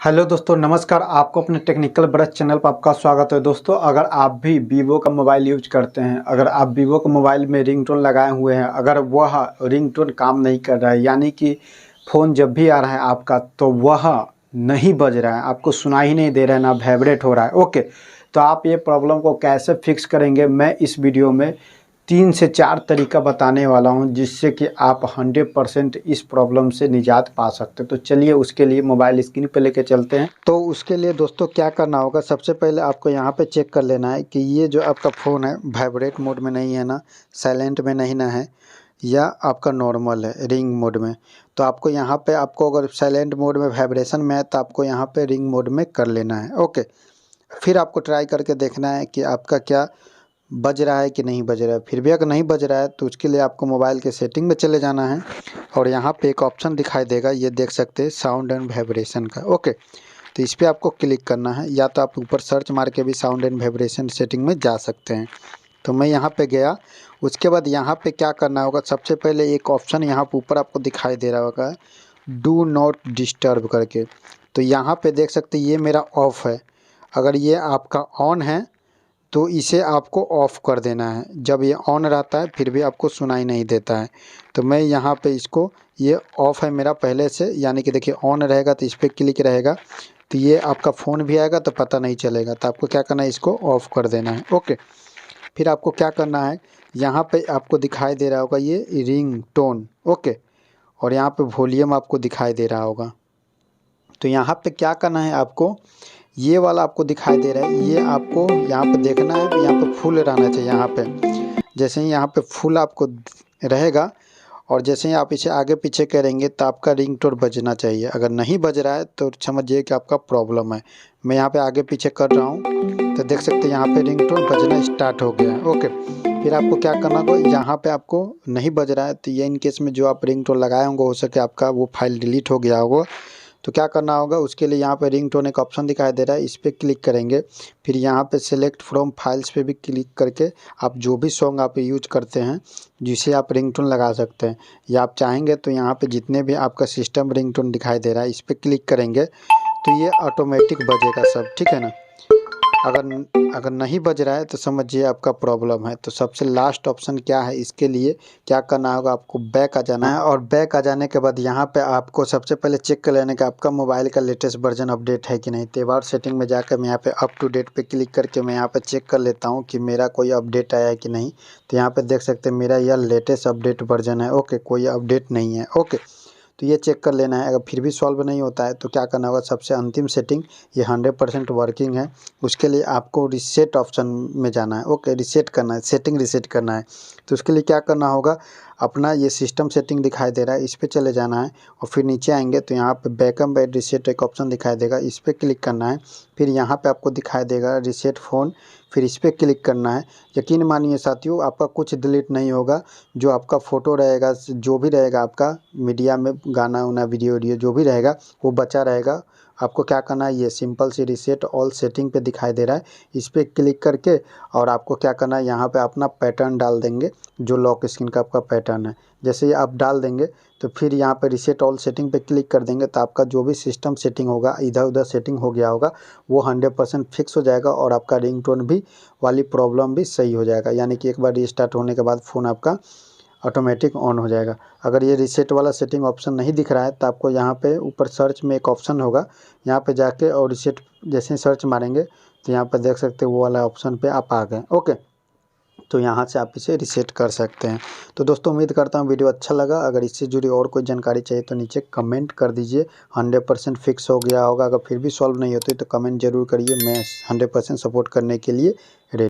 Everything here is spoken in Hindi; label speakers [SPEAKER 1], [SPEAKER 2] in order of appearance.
[SPEAKER 1] हेलो दोस्तों, नमस्कार। आपको अपने टेक्निकल ब्रश चैनल पर आपका स्वागत है। दोस्तों, अगर आप भी वीवो का मोबाइल यूज करते हैं, अगर आप वीवो के मोबाइल में रिंगटोन लगाए हुए हैं, अगर वह रिंगटोन काम नहीं कर रहा है, यानी कि फ़ोन जब भी आ रहा है आपका तो वह नहीं बज रहा है, आपको सुनाई ही नहीं दे रहा है, ना वाइब्रेट हो रहा है। ओके, तो आप ये प्रॉब्लम को कैसे फिक्स करेंगे, मैं इस वीडियो में 3 से 4 तरीका बताने वाला हूं, जिससे कि आप 100% इस प्रॉब्लम से निजात पा सकते हैं। तो चलिए उसके लिए मोबाइल स्क्रीन पे लेके चलते हैं। तो उसके लिए दोस्तों क्या करना होगा, सबसे पहले आपको यहाँ पे चेक कर लेना है कि ये जो आपका फ़ोन है वाइब्रेट मोड में नहीं है ना, साइलेंट में नहीं ना है, या आपका नॉर्मल है रिंग मोड में। तो आपको यहाँ पे आपको अगर साइलेंट मोड में वाइब्रेशन में है तो आपको यहाँ पे रिंग मोड में कर लेना है। ओके, फिर आपको ट्राई करके देखना है कि आपका क्या बज रहा है कि नहीं बज रहा है। फिर भी अगर नहीं बज रहा है तो उसके लिए आपको मोबाइल के सेटिंग में चले जाना है और यहाँ पे एक ऑप्शन दिखाई देगा, ये देख सकते हैं साउंड एंड वाइब्रेशन का। ओके, तो इस पर आपको क्लिक करना है, या तो आप ऊपर सर्च मार के भी साउंड एंड वाइब्रेशन सेटिंग में जा सकते हैं। तो मैं यहाँ पे गया। उसके बाद यहाँ पे क्या करना होगा, सबसे पहले एक ऑप्शन यहाँ पे ऊपर आपको दिखाई दे रहा होगा, डू नॉट डिस्टर्ब करके। तो यहाँ पे देख सकते हैं ये मेरा ऑफ़ है। अगर ये आपका ऑन है तो इसे आपको ऑफ़ कर देना है। जब ये ऑन रहता है फिर भी आपको सुनाई नहीं देता है। तो मैं यहाँ पे इसको, ये ऑफ़ है मेरा पहले से, यानी कि देखिए ऑन रहेगा तो इस पर क्लिक रहेगा तो ये आपका फ़ोन भी आएगा तो पता नहीं चलेगा। तो आपको क्या करना है, इसको ऑफ़ कर देना है। ओके, फिर आपको क्या करना है, यहाँ पे आपको दिखाई दे रहा होगा ये रिंग टोन। ओके, और यहाँ पे वॉल्यूम आपको दिखाई दे रहा होगा। तो यहाँ पे क्या करना है, आपको ये वाला आपको दिखाई दे रहा है, ये आपको यहाँ पे देखना है, यहाँ पे फुल रहना चाहिए। यहाँ पे जैसे ही यहाँ पे फुल आपको रहेगा और जैसे ही आप इसे आगे पीछे करेंगे तो आपका रिंगटोन बजना चाहिए। अगर नहीं बज रहा है तो समझिए कि आपका प्रॉब्लम है। मैं यहाँ पे आगे पीछे कर रहा हूँ तो देख सकते हैं यहाँ पे रिंगटोन बजना स्टार्ट हो गया है। ओके, फिर आपको क्या करना होगा, यहाँ पे आपको नहीं बज रहा है तो ये इन केस में जो आप रिंगटोन लगाए होंगे हो सके आपका वो फाइल डिलीट हो गया होगा। तो क्या करना होगा, उसके लिए यहाँ पे रिंगटोन एक ऑप्शन दिखाई दे रहा है, इस पर क्लिक करेंगे। फिर यहाँ पे सेलेक्ट फ्रॉम फाइल्स पे भी क्लिक करके आप जो भी सॉन्ग आप यूज करते हैं जिसे आप रिंगटोन लगा सकते हैं, या आप चाहेंगे तो यहाँ पे जितने भी आपका सिस्टम रिंगटोन दिखाई दे रहा है इस पर क्लिक करेंगे तो ये ऑटोमेटिक बजेगा सब, ठीक है ना। अगर अगर नहीं बज रहा है तो समझिए आपका प्रॉब्लम है। तो सबसे लास्ट ऑप्शन क्या है, इसके लिए क्या करना होगा, आपको बैक आ जाना है और बैक आ जाने के बाद यहाँ पे आपको सबसे पहले चेक कर लेना कि आपका मोबाइल का लेटेस्ट वर्जन अपडेट है कि नहीं। तो एक बार सेटिंग में जाकर मैं यहाँ पे अप टू डेट पे क्लिक करके मैं यहाँ पे चेक कर लेता हूँ कि मेरा कोई अपडेट आया है कि नहीं। तो यहाँ पे देख सकते हैं मेरा यह लेटेस्ट अपडेट वर्जन है। ओके, कोई अपडेट नहीं है। ओके, तो ये चेक कर लेना है। अगर फिर भी सॉल्व नहीं होता है तो क्या करना होगा, सबसे अंतिम सेटिंग, ये 100% वर्किंग है, उसके लिए आपको रीसेट ऑप्शन में जाना है। ओके, रीसेट करना है, सेटिंग रीसेट करना है। तो उसके लिए क्या करना होगा, अपना ये सिस्टम सेटिंग दिखाई दे रहा है इस पर चले जाना है और फिर नीचे आएंगे तो यहाँ पे बैकअप एंड रीसेट एक ऑप्शन दिखाई देगा, इस पर क्लिक करना है। फिर यहाँ पे आपको दिखाई देगा रीसेट फ़ोन, फिर इस पर क्लिक करना है। यकीन मानिए साथियों, आपका कुछ डिलीट नहीं होगा। जो आपका फ़ोटो रहेगा, जो भी रहेगा आपका मीडिया में, गाना उना वीडियो जो भी रहेगा वो बचा रहेगा। आपको क्या करना है, ये सिंपल सी रीसेट ऑल सेटिंग पे दिखाई दे रहा है, इस पर क्लिक करके और आपको क्या करना है, यहाँ पे अपना पैटर्न डाल देंगे, जो लॉक स्क्रीन का आपका पैटर्न है। जैसे ही आप डाल देंगे तो फिर यहाँ पे रीसेट ऑल सेटिंग पे क्लिक कर देंगे तो आपका जो भी सिस्टम सेटिंग होगा, इधर उधर सेटिंग हो गया होगा, वो 100% फिक्स हो जाएगा और आपका रिंगटोन भी वाली प्रॉब्लम भी सही हो जाएगा। यानी कि एक बार रीस्टार्ट होने के बाद फ़ोन आपका ऑटोमेटिक ऑन हो जाएगा। अगर ये रीसेट वाला सेटिंग ऑप्शन नहीं दिख रहा है तो आपको यहाँ पे ऊपर सर्च में एक ऑप्शन होगा, यहाँ पे जाके और रीसेट जैसे ही सर्च मारेंगे तो यहाँ पे देख सकते हैं वो वाला ऑप्शन पे आप आ गए। ओके, तो यहाँ से आप इसे रीसेट कर सकते हैं। तो दोस्तों, उम्मीद करता हूँ वीडियो अच्छा लगा। अगर इससे जुड़ी और कोई जानकारी चाहिए तो नीचे कमेंट कर दीजिए। 100% फिक्स हो गया होगा। अगर फिर भी सॉल्व नहीं होती तो कमेंट जरूर करिए, मैं 100% सपोर्ट करने के लिए रेडी।